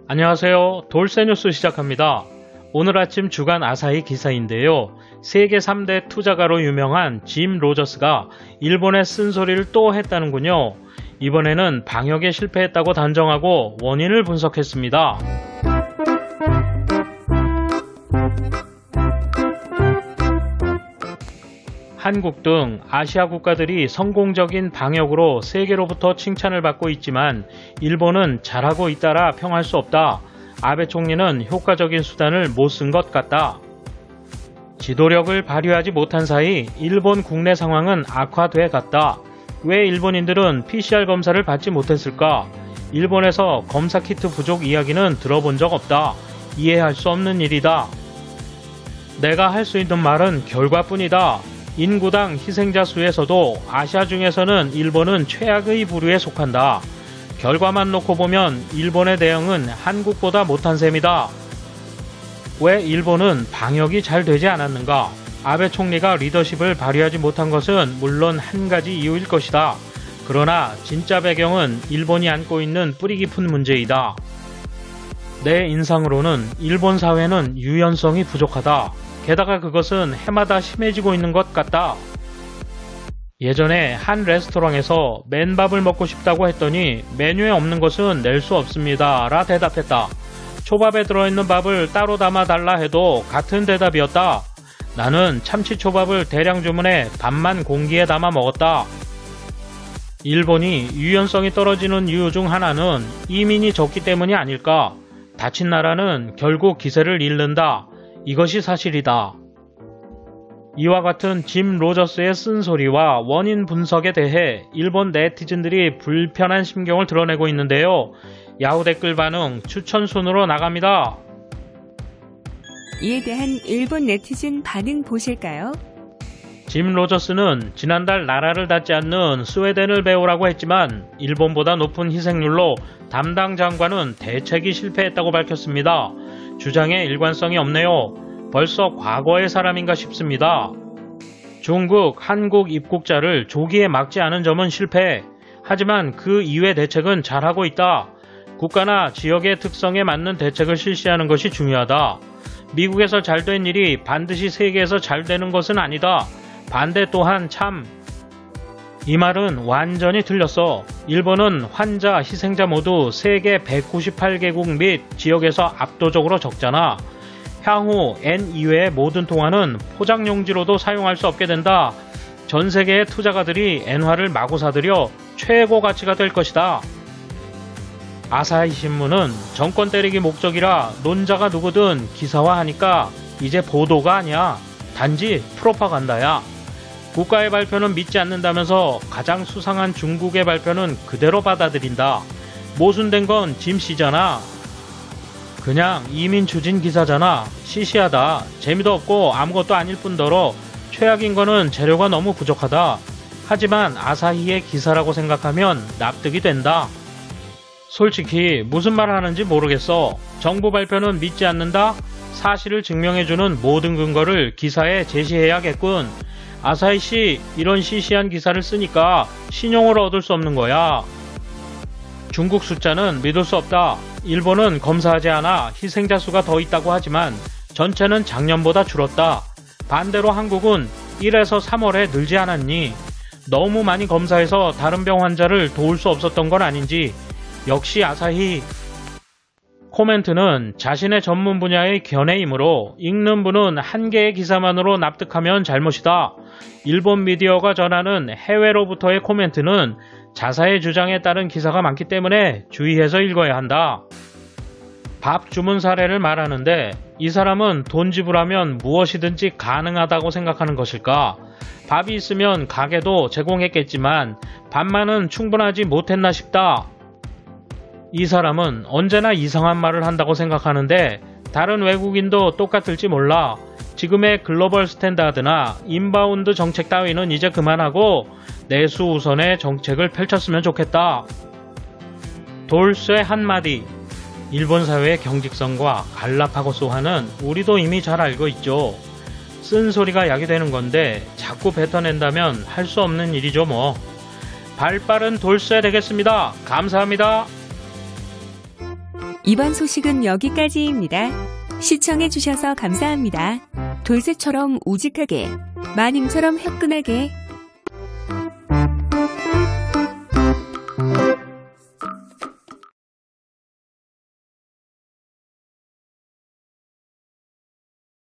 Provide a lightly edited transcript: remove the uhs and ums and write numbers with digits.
안녕하세요. 돌쇠뉴스 시작합니다. 오늘 아침 주간 아사히 기사인데요. 세계 3대 투자가로 유명한 짐 로저스가 일본의 쓴소리를 또 했다는군요. 이번에는 방역에 실패했다고 단정하고 원인을 분석했습니다. 한국 등 아시아 국가들이 성공적인 방역으로 세계로부터 칭찬을 받고 있지만 일본은 잘하고 있다라 평할 수 없다. 아베 총리는 효과적인 수단을 못 쓴 것 같다. 지도력을 발휘하지 못한 사이 일본 국내 상황은 악화돼 갔다. 왜 일본인들은 PCR 검사를 받지 못했을까? 일본에서 검사 키트 부족 이야기는 들어본 적 없다. 이해할 수 없는 일이다. 내가 할 수 있는 말은 결과뿐이다. 인구당 희생자 수에서도 아시아 중에서는 일본은 최악의 부류에 속한다. 결과만 놓고 보면 일본의 대응은 한국보다 못한 셈이다. 왜 일본은 방역이 잘 되지 않았는가? 아베 총리가 리더십을 발휘하지 못한 것은 물론 한 가지 이유일 것이다. 그러나 진짜 배경은 일본이 안고 있는 뿌리 깊은 문제이다. 내 인상으로는 일본 사회는 유연성이 부족하다. 게다가 그것은 해마다 심해지고 있는 것 같다. 예전에 한 레스토랑에서 맨밥을 먹고 싶다고 했더니 메뉴에 없는 것은 낼 수 없습니다 라 대답했다. 초밥에 들어있는 밥을 따로 담아 달라 해도 같은 대답이었다. 나는 참치초밥을 대량 주문해 밥만 공기에 담아 먹었다. 일본이 유연성이 떨어지는 이유 중 하나는 이민이 적기 때문이 아닐까. 다친 나라는 결국 기세를 잃는다. 이것이 사실이다. 이와 같은 짐 로저스의 쓴소리와 원인 분석에 대해 일본 네티즌들이 불편한 심경을 드러내고 있는데요. 야후 댓글 반응 추천 순으로 나갑니다. 이에 대한 일본 네티즌 반응 보실까요? 짐 로저스는 지난달 나라를 닫지 않는 스웨덴을 배우라고 했지만 일본보다 높은 희생률로 담당 장관은 대책이 실패했다고 밝혔습니다. 주장에 일관성이 없네요. 벌써 과거의 사람인가 싶습니다. 중국, 한국 입국자를 조기에 막지 않은 점은 실패. 하지만 그 이외 대책은 잘하고 있다. 국가나 지역의 특성에 맞는 대책을 실시하는 것이 중요하다. 미국에서 잘된 일이 반드시 세계에서 잘 되는 것은 아니다. 반대 또한 참. 이 말은 완전히 틀렸어. 일본은 환자, 희생자 모두 세계 198개국 및 지역에서 압도적으로 적잖아. 향후 N 이외의 모든 통화는 포장용지로도 사용할 수 없게 된다. 전 세계의 투자가들이 엔화를 마구 사들여 최고 가치가 될 것이다. 아사히 신문은 정권 때리기 목적이라 논자가 누구든 기사화하니까 이제 보도가 아니야. 단지 프로파간다야. 국가의 발표는 믿지 않는다면서 가장 수상한 중국의 발표는 그대로 받아들인다. 모순된 건 짐 씨잖아. 그냥 이민 추진 기사잖아. 시시하다. 재미도 없고 아무것도 아닐 뿐더러 최악인 거는 재료가 너무 부족하다. 하지만 아사히의 기사라고 생각하면 납득이 된다. 솔직히 무슨 말 하는지 모르겠어. 정부 발표는 믿지 않는다? 사실을 증명해주는 모든 근거를 기사에 제시해야겠군. 아사히 씨, 이런 시시한 기사를 쓰니까 신용을 얻을 수 없는 거야. 중국 숫자는 믿을 수 없다. 일본은 검사하지 않아 희생자 수가 더 있다고 하지만 전체는 작년보다 줄었다. 반대로 한국은 1에서 3월에 늘지 않았니? 너무 많이 검사해서 다른 병 환자를 도울 수 없었던 건 아닌지. 역시 아사히. 코멘트는 자신의 전문 분야의 견해이므로 읽는 분은 한 개의 기사만으로 납득하면 잘못이다. 일본 미디어가 전하는 해외로부터의 코멘트는 자사의 주장에 따른 기사가 많기 때문에 주의해서 읽어야 한다. 밥 주문 사례를 말하는데 이 사람은 돈 지불하면 무엇이든지 가능하다고 생각하는 것일까? 밥이 있으면 가게도 제공했겠지만 밥만은 충분하지 못했나 싶다. 이 사람은 언제나 이상한 말을 한다고 생각하는데 다른 외국인도 똑같을지 몰라. 지금의 글로벌 스탠다드나 인바운드 정책 따위는 이제 그만하고 내수 우선의 정책을 펼쳤으면 좋겠다. 돌쇠 한마디. 일본 사회의 경직성과 갈라파고스화는 우리도 이미 잘 알고 있죠. 쓴소리가 약이 되는 건데 자꾸 뱉어낸다면 할 수 없는 일이죠 뭐. 발빠른 돌쇠 되겠습니다. 감사합니다. 이번 소식은 여기까지입니다. 시청해주셔서 감사합니다. 돌쇠처럼 우직하게, 마님처럼 화끈하게